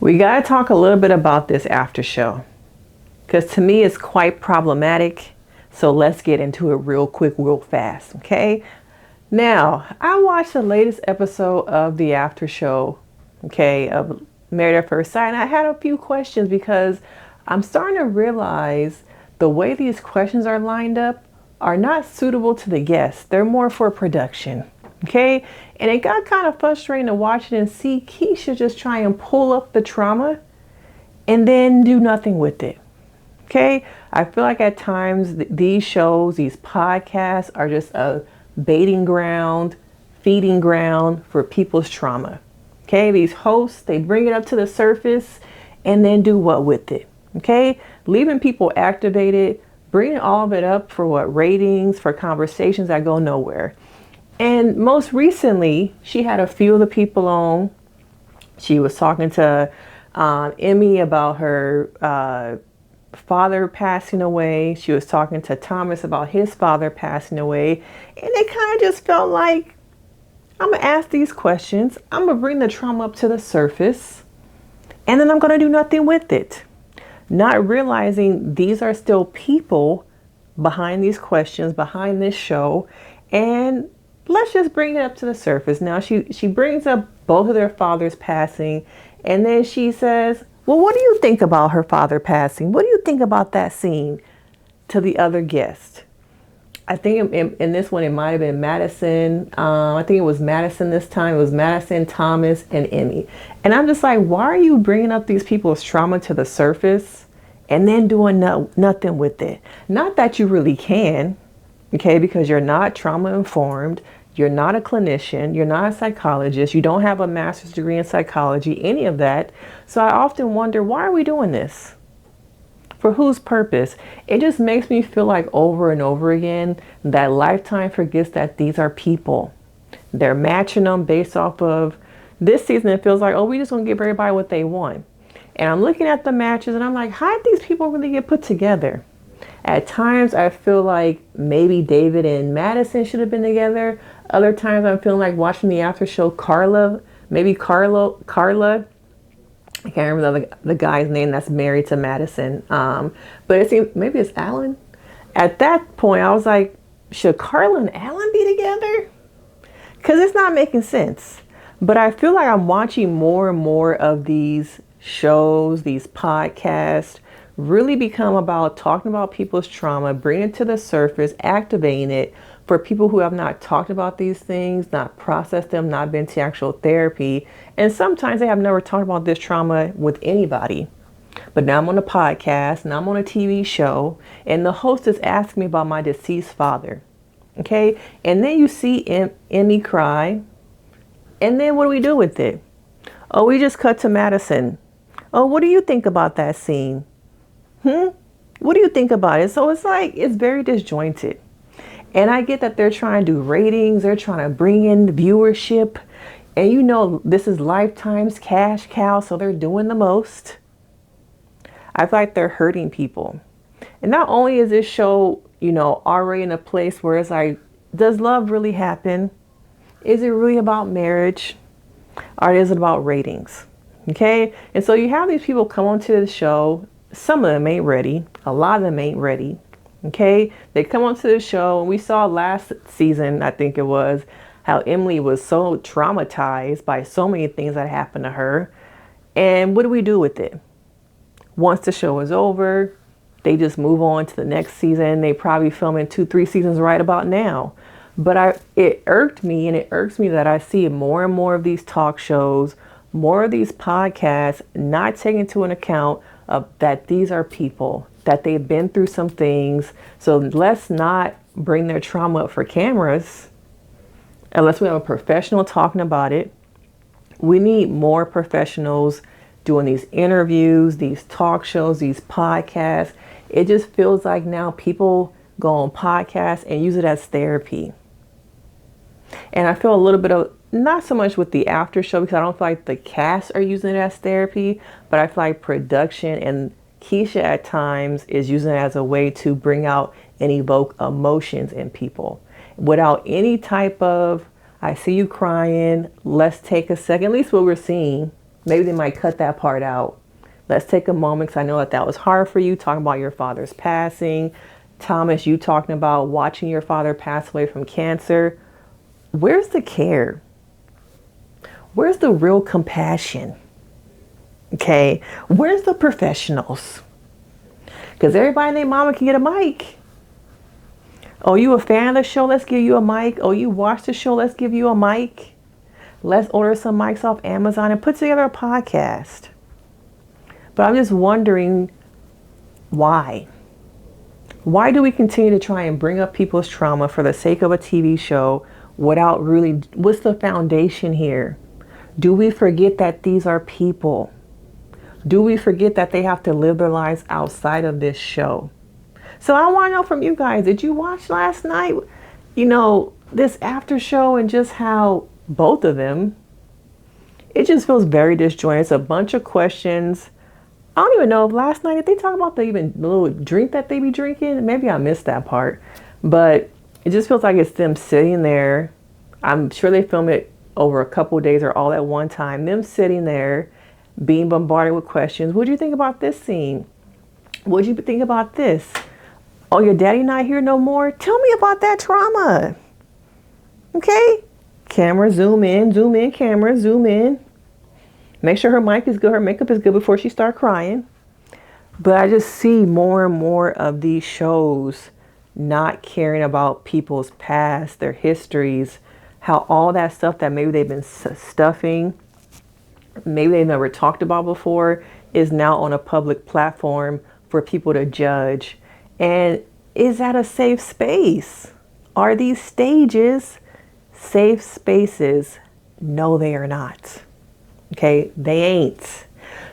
We got to talk a little bit about this after show because to me it's quite problematic. So let's get into it real quick, real fast. Okay. Now, I watched the latest episode of the after show, okay, of Married at First Sight, and I had a few questions because I'm starting to realize the way these questions are lined up are not suitable to the guests. They're more for production. Okay, and it got kind of frustrating to watch it and see Keisha just try and pull up the trauma and then do nothing with it. Okay, I feel like at times these shows, these podcasts are just a baiting ground, feeding ground for people's trauma. Okay, these hosts, they bring it up to the surface and then do what with it? Okay, leaving people activated, bringing all of it up for what? Ratings, for conversations that go nowhere. And most recently, she had a few of the people on. She was talking to Emen about her father passing away. She was talking to Thomas about his father passing away. And it kind of just felt like, I'm going to ask these questions. I'm going to bring the trauma up to the surface. And then I'm going to do nothing with it. Not realizing these are still people behind these questions, behind this show. And let's just bring it up to the surface. Now she brings up both of their fathers passing, and then she says, well, what do you think about her father passing? What do you think about that scene? To the other guest. I think in this one, it might have been Madison. I think it was Madison this time. It was Madison, Thomas, and Emen. And I'm just like, why are you bringing up these people's trauma to the surface and then doing nothing with it? Not that you really can, okay, because you're not trauma informed. You're not a clinician. You're not a psychologist. You don't have a master's degree in psychology, any of that. So I often wonder, why are we doing this? For whose purpose? It just makes me feel like over and over again that Lifetime forgets that these are people. They're matching them based off of this season. It feels like, oh, we just want to give everybody what they want. And I'm looking at the matches and I'm like, how did these people really get put together? At times I feel like maybe David and Madison should have been together. Other times I'm feeling like watching the after show, Carla, I can't remember the guy's name that's married to Madison. But it seems maybe it's Alan. At that point, I was like, should Carla and Alan be together? Because it's not making sense. But I feel like I'm watching more and more of these shows, these podcasts, really become about talking about people's trauma, bringing it to the surface, activating it for people who have not talked about these things, not processed them, not been to actual therapy. And sometimes they have never talked about this trauma with anybody. But now I'm on a podcast, now I'm on a TV show, and the host is asking me about my deceased father. Okay? And then you see Emen cry. And then what do we do with it? Oh, we just cut to Madison. Oh, what do you think about that scene? What do you think about it? So it's like, it's very disjointed. And I get that they're trying to do ratings. They're trying to bring in viewership. And you know, this is Lifetime's cash cow. So they're doing the most. I feel like they're hurting people. And not only is this show, you know, already in a place where it's like, does love really happen? Is it really about marriage? Or is it about ratings? Okay. And so you have these people come onto the show. Some of them ain't ready. A lot of them ain't ready. Okay. They come onto the show, and we saw last season, I think it was, how Emily was so traumatized by so many things that happened to her. And what do we do with it? Once the show is over, they just move on to the next season. They probably filming 2-3 seasons right about now. But it irked me, and it irks me that I see more and more of these talk shows, more of these podcasts, not taking into account of that these are people, that they've been through some things. So let's not bring their trauma up for cameras unless we have a professional talking about it. We need more professionals doing these interviews, these talk shows, these podcasts. It just feels like now people go on podcasts and use it as therapy. And I feel a little bit of, not so much with the after show, because I don't feel like the cast are using it as therapy, but I feel like production and Keisha at times is using it as a way to bring out and evoke emotions in people without any type of, I see you crying, let's take a second, at least what we're seeing, Maybe they might cut that part out. Let's take a moment, because I know that that was hard for you, talking about your father's passing. Thomas, you talking about watching your father pass away from cancer. Where's the care? Where's the real compassion? Okay, where's the professionals? Because everybody and their mama can get a mic. Oh, you a fan of the show? Let's give you a mic. Oh, you watch the show? Let's give you a mic. Let's order some mics off Amazon and put together a podcast. But I'm just wondering, why? Why do we continue to try and bring up people's trauma for the sake of a TV show without really, what's the foundation here? Do we forget that these are people? Do we forget that they have to live their lives outside of this show? So I want to know from you guys, did you watch last night, this after show, and just how both of them, it just feels very disjointed. It's a bunch of questions. I don't even know if last night, did they talk about the little drink that they be drinking? Maybe I missed that part, but it just feels like it's them sitting there. I'm sure they film it over a couple of days or all at one time. Them sitting there being bombarded with questions. What do you think about this scene? What do you think about this? Oh, your daddy not here no more? Tell me about that trauma. Okay? Camera, zoom in, camera, zoom in. Make sure her mic is good, her makeup is good before she start crying. But I just see more and more of these shows not caring about people's past, their histories, how all that stuff that maybe they've been stuffing, maybe they never talked about before, is now on a public platform for people to judge. And is that a safe space? Are these stages safe spaces? No, they are not. Okay, they ain't.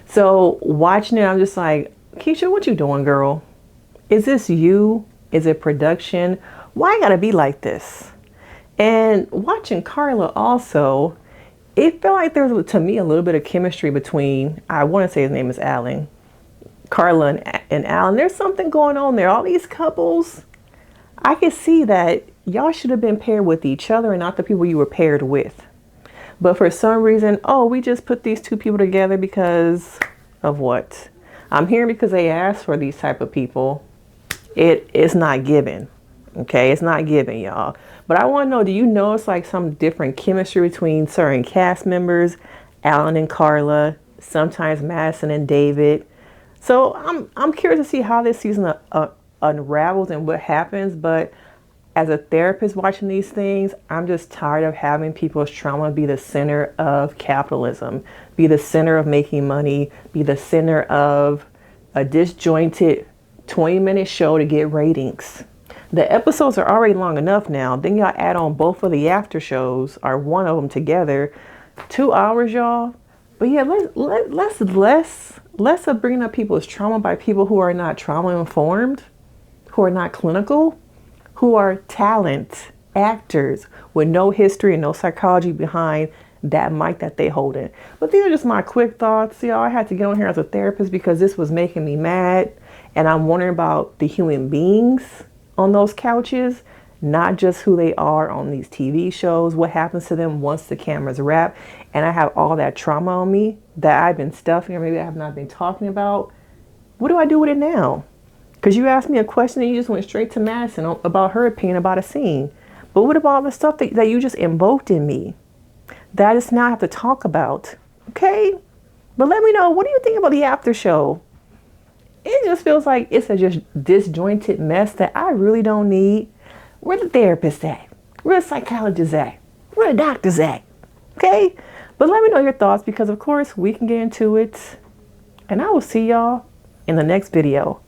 So watching it, I'm just like, Keisha, what you doing, girl? Is this you? Is it production? Why gotta be like this? And watching Carla also, it felt like there was, to me, a little bit of chemistry between, I want to say his name is Alan, Carla and Alan. There's something going on there. All these couples, I could see that y'all should have been paired with each other and not the people you were paired with. But for some reason, we just put these two people together because of what? I'm hearing because they asked for these type of people. It's not given. Okay, it's not given, y'all. But I want to know, do you notice like some different chemistry between certain cast members, Alan and Carla, sometimes Madison and David? So I'm curious to see how this season unravels and what happens. But as a therapist watching these things, I'm just tired of having people's trauma be the center of capitalism, be the center of making money, be the center of a disjointed 20-minute show to get ratings. The episodes are already long enough now. Then y'all add on both of the after shows, or one of them together. 2 hours, y'all. But yeah, less of bringing up people's trauma by people who are not trauma informed, who are not clinical, who are talent actors with no history and no psychology behind that mic that they hold in. But these are just my quick thoughts. Y'all, I had to get on here as a therapist because this was making me mad. And I'm wondering about the human beings on those couches, not just who they are on these TV shows, what happens to them once the cameras wrap. And I have all that trauma on me that I've been stuffing or maybe I have not been talking about. What do I do with it now? Because you asked me a question and you just went straight to Madison about her opinion about a scene. But what about all the stuff that you just invoked in me that I just now have to talk about? Okay? But let me know, what do you think about the after show? It just feels like it's a just disjointed mess that I really don't need. Where the therapists at? Where the psychologists at? Where the doctors at? Okay? But let me know your thoughts because, of course, we can get into it. And I will see y'all in the next video.